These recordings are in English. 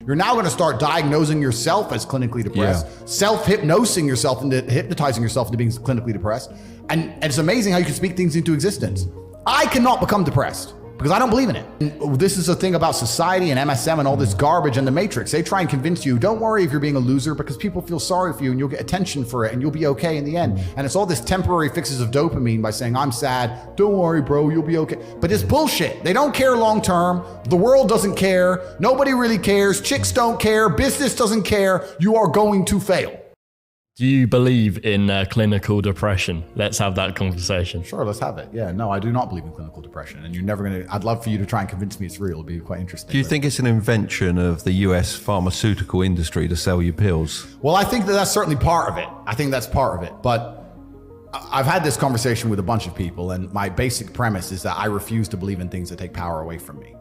You're now going to start diagnosing yourself as clinically depressed, self-hypnosing yourself into hypnotizing yourself into being clinically depressed. And it's amazing how you can speak things into existence. I cannot become depressed because I don't believe in it. And this is a thing about society and MSM and all this garbage and the Matrix. They try and convince you, don't worry if you're being a loser, because people feel sorry for you and you'll get attention for it and you'll be okay in the end. And it's all this temporary fixes of dopamine by saying, I'm sad, don't worry, bro, you'll be okay. But it's bullshit. They don't care long term. The world doesn't care. Nobody really cares. Chicks don't care. Business doesn't care. You are going to fail. Do you believe in clinical depression? Let's have that conversation. Sure, let's have it. Yeah, no, I do not believe in clinical depression. And you're never going to, I'd love for you to try and convince me it's real. It'd be quite interesting. Do you think it's an invention of the US pharmaceutical industry to sell you pills? Well, I think that that's certainly part of it. I think that's part of it. But I've had this conversation with a bunch of people, and my basic premise is that I refuse to believe in things that take power away from me.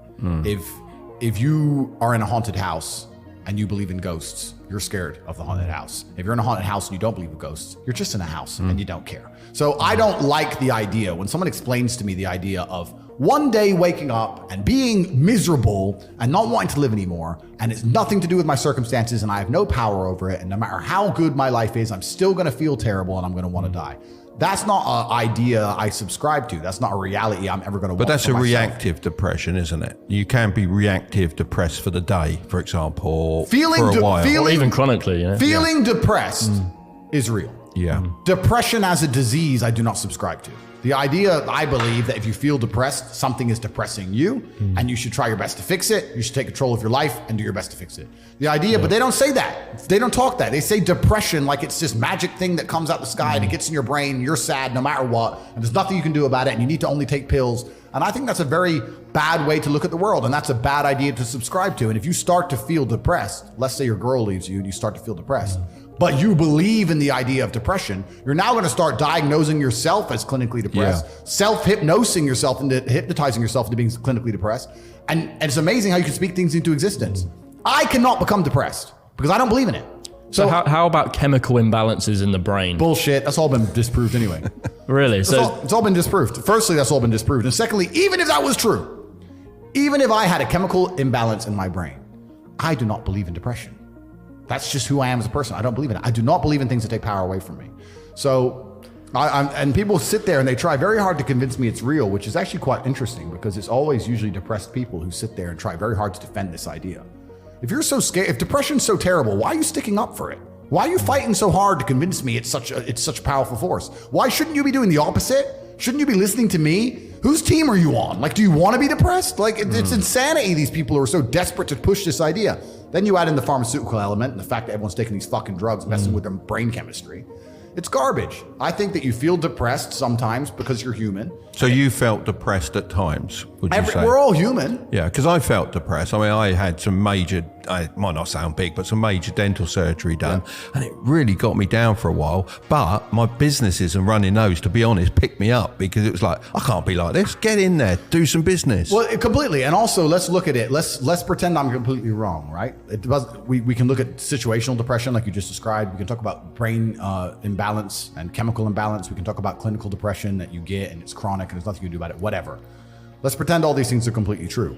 If you are in a haunted house and you believe in ghosts, you're scared of the haunted house. If you're in a haunted house and you don't believe in ghosts, you're just in a house and you don't care. So I don't like the idea when someone explains to me the idea of one day waking up and being miserable and not wanting to live anymore, and it's nothing to do with my circumstances and I have no power over it, and no matter how good my life is, I'm still gonna feel terrible and I'm gonna wanna die. That's not an idea I subscribe to. That's not a reality I'm ever going to want. But that's for myself. Reactive depression, isn't it? You can be reactive depressed for the day, for example, or feeling for a while. Or even chronically. Yeah? Feeling depressed is real. Yeah. Depression as a disease, I do not subscribe to. The idea, I believe, that if you feel depressed, something is depressing you, and you should try your best to fix it. You should take control of your life and do your best to fix it. The idea, but they don't say that. They don't talk that. They say depression like it's this magic thing that comes out the sky and it gets in your brain. You're sad no matter what, and there's nothing you can do about it, and you need to only take pills. And I think that's a very bad way to look at the world, and that's a bad idea to subscribe to. And if you start to feel depressed, let's say your girl leaves you and you start to feel depressed, but you believe in the idea of depression, you're now going to start diagnosing yourself as clinically depressed, self-hypnosing yourself into hypnotizing yourself into being clinically depressed. And it's amazing how you can speak things into existence. I cannot become depressed because I don't believe in it. So how about chemical imbalances in the brain? Bullshit. That's all been disproved anyway. Really? It's all been disproved. Firstly, that's all been disproved. And secondly, even if that was true, even if I had a chemical imbalance in my brain, I do not believe in depression. That's just who I am as a person. I don't believe in it. I do not believe in things that take power away from me. So, and people sit there and they try very hard to convince me it's real, which is actually quite interesting because it's always usually depressed people who sit there and try very hard to defend this idea. If you're so scared, if depression's so terrible, why are you sticking up for it? Why are you fighting so hard to convince me it's such a powerful force? Why shouldn't you be doing the opposite? Shouldn't you be listening to me? Whose team are you on? Like, do you want to be depressed? Like, it's insanity. These people who are so desperate to push this idea. Then you add in the pharmaceutical element and the fact that everyone's taking these fucking drugs, messing with their brain chemistry. It's garbage. I think that you feel depressed sometimes because you're human. So you felt depressed at times, would you say? We're all human. Yeah, because I felt depressed. I mean, I had some major, it might not sound big, but some major dental surgery done. Yeah. And it really got me down for a while. But my businesses and running those, to be honest, picked me up because it was like, I can't be like this. Get in there, do some business. Well, completely. And also, let's look at it. Let's pretend I'm completely wrong, right? We can look at situational depression like you just described. We can talk about brain imbalance and chemical imbalance. We can talk about clinical depression that you get and it's chronic and there's nothing you can do about it, whatever. Let's pretend all these things are completely true.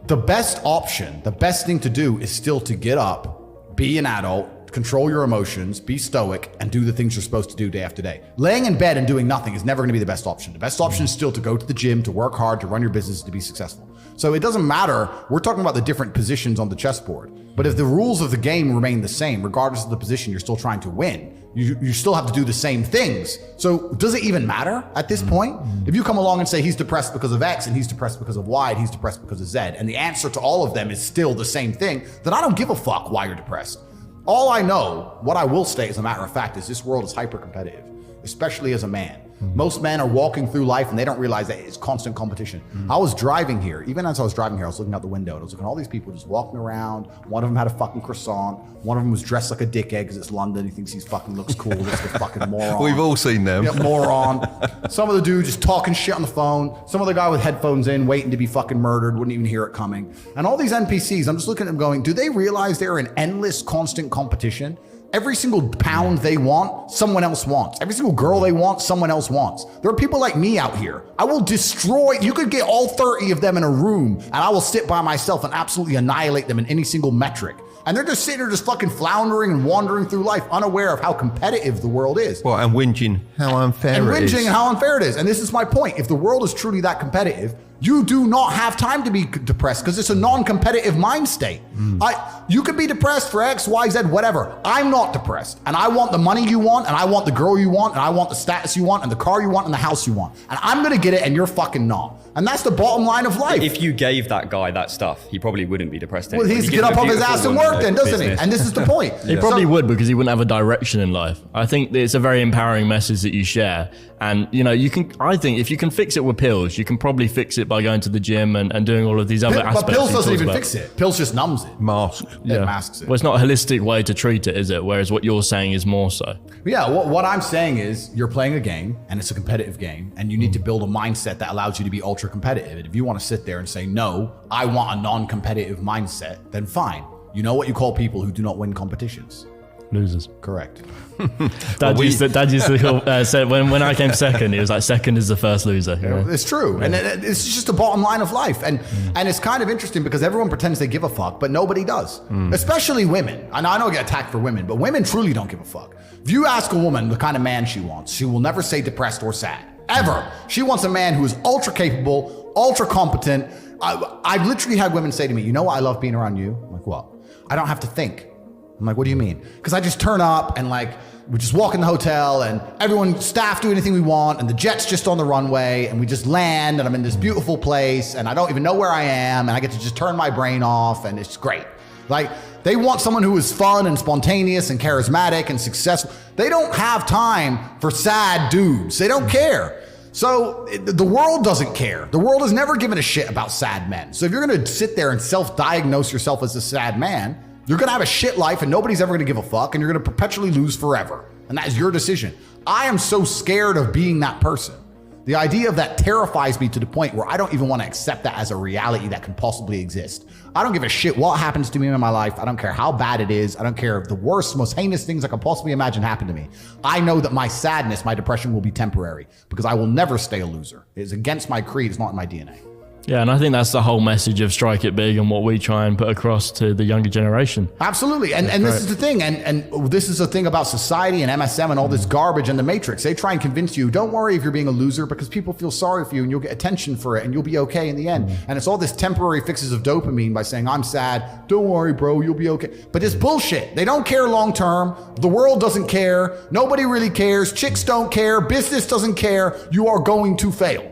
The best option, the best thing to do is still to get up, be an adult, control your emotions, be stoic, and do the things you're supposed to do day after day. Laying in bed and doing nothing is never gonna be the best option. The best option is still to go to the gym, to work hard, to run your business, to be successful. So it doesn't matter, we're talking about the different positions on the chessboard. But if the rules of the game remain the same, regardless of the position you're still trying to win, you still have to do the same things. So does it even matter at this point? If you come along and say he's depressed because of X and he's depressed because of Y and he's depressed because of Z, and the answer to all of them is still the same thing, then I don't give a fuck why you're depressed. All I know, what I will state as a matter of fact, is this world is hyper competitive, especially as a man. Most men are walking through life and they don't realize that it's constant competition. I was driving here, even as I was driving here, I was looking out the window and I was looking at all these people just walking around. One of them had a fucking croissant. One of them was dressed like a dickhead because it's London. He thinks he fucking looks cool. Looks like a fucking moron. We've all seen them. Yeah, moron. Some of the dude just talking shit on the phone. Some other guy with headphones in, waiting to be fucking murdered, wouldn't even hear it coming. And all these NPCs, I'm just looking at them going, do they realize they're in endless, constant competition? Every single pound they want, someone else wants. Every single girl they want, someone else wants. There are people like me out here. I will destroy, you could get all 30 of them in a room and I will sit by myself and absolutely annihilate them in any single metric. And they're just sitting there just fucking floundering and wandering through life, unaware of how competitive the world is. Well, and whinging how unfair it is. And how unfair it is. And this is my point. If the world is truly that competitive, you do not have time to be depressed because it's a non-competitive mind state. You could be depressed for X, Y, Z, whatever. I'm not depressed. And I want the money you want, and I want the girl you want, and I want the status you want, and the car you want, and the house you want. And I'm going to get it, and you're fucking not. And that's the bottom line of life. If you gave that guy that stuff, he probably wouldn't be depressed Well, anymore. he's get up off his ass and work then, doesn't he? And this is the point. He probably would, because he wouldn't have a direction in life. I think it's a very empowering message that you share. And, you know, I think if you can fix it with pills, you can probably fix it by going to the gym and doing all of these other aspects. But pills doesn't even fix it. Pills just numbs it. Mask. It masks it. Well, it's not a holistic way to treat it, is it? Whereas what you're saying is more so. Yeah, what I'm saying is you're playing a game and it's a competitive game and you need to build a mindset that allows you to be ultra competitive. And if you want to sit there and say, no, I want a non-competitive mindset, then fine. You know what you call people who do not win competitions? Losers. Correct. Dad used to say when I came second, he was like, second is the first loser. You know? It's true. And it's just the bottom line of life. And it's kind of interesting because everyone pretends they give a fuck, but nobody does. Especially women. And I know I get attacked for women, but women truly don't give a fuck. If you ask a woman the kind of man she wants, she will never say depressed or sad. Ever. She wants a man who is ultra capable, ultra competent. I've literally had women say to me, you know what I love being around you? I'm like, what? I don't have to think. I'm like, what do you mean? Because I just turn up and like, we just walk in the hotel and everyone, staff do anything we want and the jet's just on the runway and we just land and I'm in this beautiful place and I don't even know where I am and I get to just turn my brain off and it's great. Like, they want someone who is fun and spontaneous and charismatic and successful. They don't have time for sad dudes. They don't care. So the world doesn't care. The world has never given a shit about sad men. So if you're going to sit there and self-diagnose yourself as a sad man, you're going to have a shit life and nobody's ever going to give a fuck and you're going to perpetually lose forever. And that is your decision. I am so scared of being that person. The idea of that terrifies me to the point where I don't even want to accept that as a reality that can possibly exist. I don't give a shit what happens to me in my life. I don't care how bad it is. I don't care if the worst, most heinous things I could possibly imagine happen to me. I know that my sadness, my depression will be temporary because I will never stay a loser. It is against my creed. It's not in my DNA. Yeah, and I think that's the whole message of Strike It Big and what we try and put across to the younger generation. Absolutely. And this is the thing. And this is the thing about society and MSM and all this garbage and the Matrix. They try and convince you, don't worry if you're being a loser because people feel sorry for you and you'll get attention for it and you'll be okay in the end. And it's all this temporary fixes of dopamine by saying, I'm sad. Don't worry, bro. You'll be okay. But it's bullshit. They don't care long term. The world doesn't care. Nobody really cares. Chicks don't care. Business doesn't care. You are going to fail.